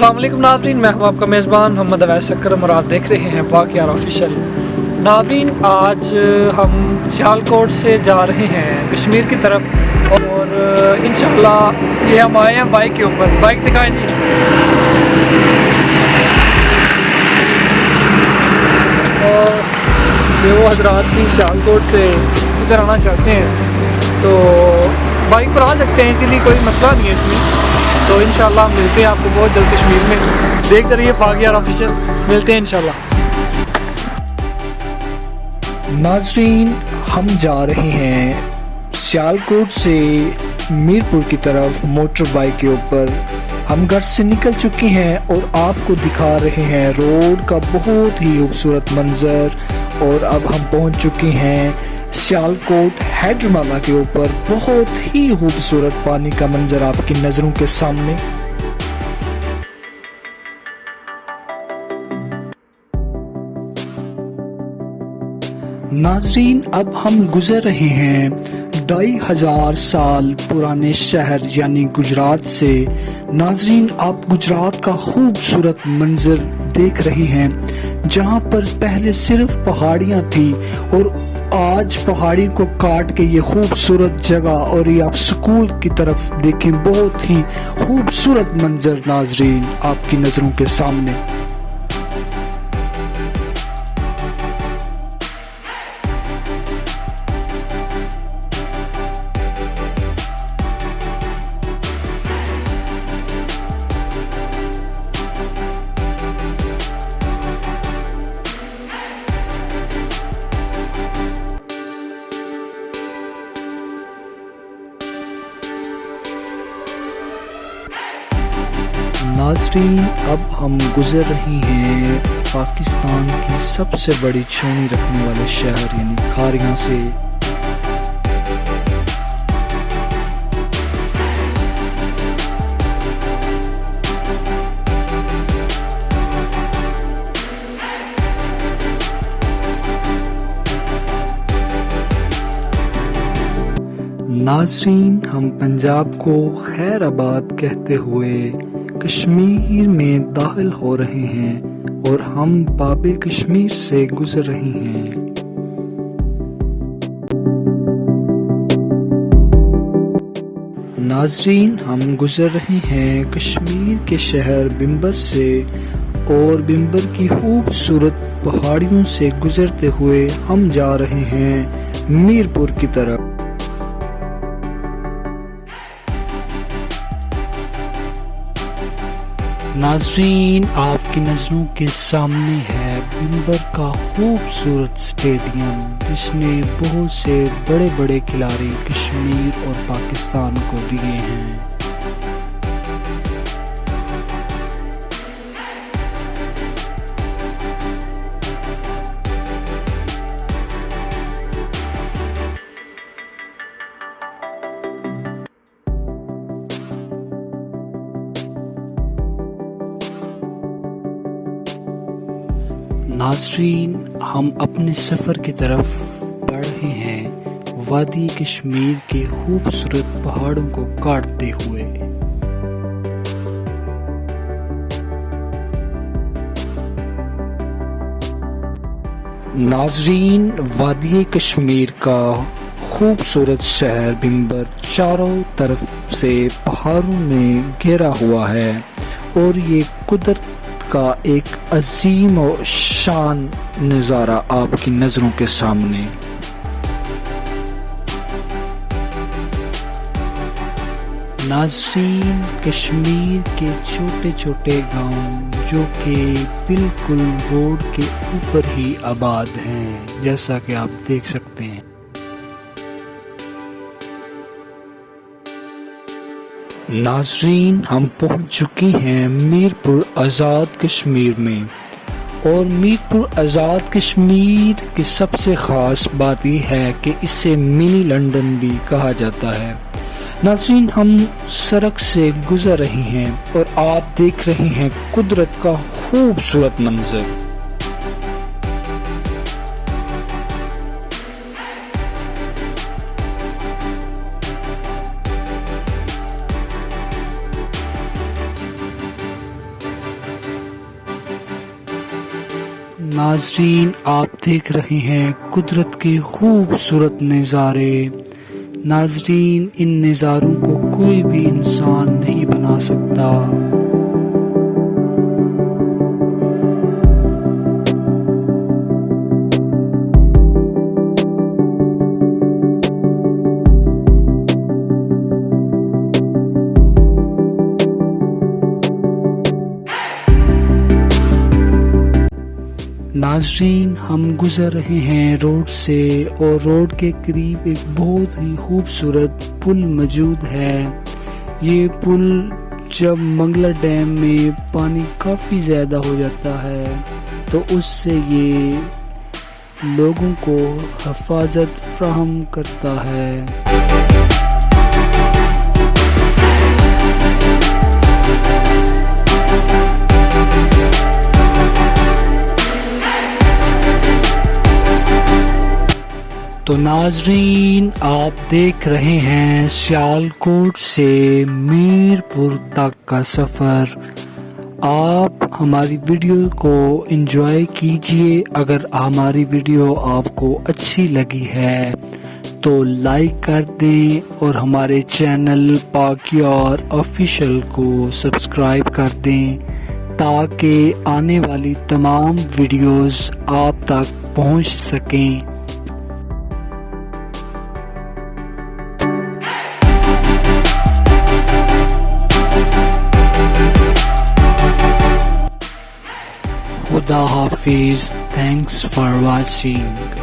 السلام علیکم ناظرین، میں ہوں آپ کا میزبان محمد اویس اکرم اور آپ دیکھ رہے ہیں واقعہ آفیشیل۔ ناظرین، آج ہم سیالکوٹ سے جا رہے ہیں کشمیر کی طرف اور انشاءاللہ یہ ہم آئے ہیں بائک کے اوپر۔ بائک دکھائیں جی۔ اور یہ وہ حضرات بھی سیالکوٹ سے ادھر آنا چاہتے ہیں تو بائک پر آ سکتے ہیں، اسی لیے کوئی مسئلہ نہیں ہے اس میں۔ تو انشاءاللہ ملتے ہیں آپ کو بہت جلد کشمیر میں۔ دیکھتے رہیے واقعہ آفیشیل، ملتے ہیں انشاءاللہ۔ ناظرین، ہم جا رہے ہیں سیالکوٹ سے میرپور کی طرف موٹر بائک کے اوپر۔ ہم گھر سے نکل چکے ہیں اور آپ کو دکھا رہے ہیں روڈ کا بہت ہی خوبصورت منظر، اور اب ہم پہنچ چکے ہیں سیالکوٹ ہیڈرمالا کے اوپر۔ بہت ہی خوبصورت پانی کا منظر آپ کی نظروں کے سامنے۔ ناظرین، اب ہم گزر رہے ہیں 2500 سال پرانے شہر یعنی گجرات سے۔ ناظرین، آپ گجرات کا خوبصورت منظر دیکھ رہے ہیں، جہاں پر پہلے صرف پہاڑیاں تھی اور آج پہاڑی کو کاٹ کے یہ خوبصورت جگہ، اور یہ آپ سکول کی طرف دیکھیں، بہت ہی خوبصورت منظر ناظرین آپ کی نظروں کے سامنے۔ ناظرین، اب ہم گزر رہے ہیں پاکستان کی سب سے بڑی چونی رکھنے والے شہر یعنی کھاریاں سے۔ ناظرین، ہم پنجاب کو خیر آباد کہتے ہوئے کشمیر میں داخل ہو رہے ہیں اور ہم باب کشمیر سے گزر رہے ہیں۔ ناظرین، ہم گزر رہے ہیں کشمیر کے شہر بمبر سے، اور بمبر کی خوبصورت پہاڑیوں سے گزرتے ہوئے ہم جا رہے ہیں میرپور کی طرف۔ ناظرین، آپ کی نظروں کے سامنے ہے بمبر کا خوبصورت اسٹیڈیم، جس نے بہت سے بڑے بڑے کھلاڑی کشمیر اور پاکستان کو دیے ہیں۔ ناظرین، ہم اپنے سفر کی طرف بڑھ رہے ہیں وادی کشمیر کے خوبصورت پہاڑوں کو کاٹتے ہوئے۔ ناظرین، وادی کشمیر کا خوبصورت شہر بمبر چاروں طرف سے پہاڑوں میں گھرا ہوا ہے، اور یہ قدرت کا ایک عظیم و شان نظارہ آپ کی نظروں کے سامنے۔ ناظرین، کشمیر کے چھوٹے چھوٹے گاؤں جو کہ بالکل روڈ کے اوپر ہی آباد ہیں، جیسا کہ آپ دیکھ سکتے ہیں۔ ناظرین، ہم پہنچ چکے ہیں میرپور آزاد کشمیر میں، اور میرپور آزاد کشمیر کی سب سے خاص بات یہ ہے کہ اسے منی لندن بھی کہا جاتا ہے۔ ناظرین، ہم سڑک سے گزر رہے ہیں اور آپ دیکھ رہے ہیں قدرت کا خوبصورت منظر۔ ناظرین آپ دیکھ رہے ہیں قدرت کے خوبصورت نظارے۔ ناظرین ان نظاروں کو کوئی بھی انسان نہیں بنا سکتا۔ ناظرین ہم گزر رہے ہیں روڈ سے اور روڈ کے قریب ایک بہت ہی خوبصورت پل موجود ہے۔ یہ پل جب منگلا ڈیم میں پانی کافی زیادہ ہو جاتا ہے تو اس سے یہ لوگوں کو حفاظت فراہم کرتا ہے۔ تو ناظرین آپ دیکھ رہے ہیں سیالکوٹ سے میرپور تک کا سفر۔ آپ ہماری ویڈیو کو انجوائے کیجئے۔ اگر ہماری ویڈیو آپ کو اچھی لگی ہے تو لائک کر دیں اور ہمارے چینل پاکیار آفیشل کو سبسکرائب کر دیں تاکہ آنے والی تمام ویڈیوز آپ تک پہنچ سکیں۔ خدا حافظ. Thanks for watching.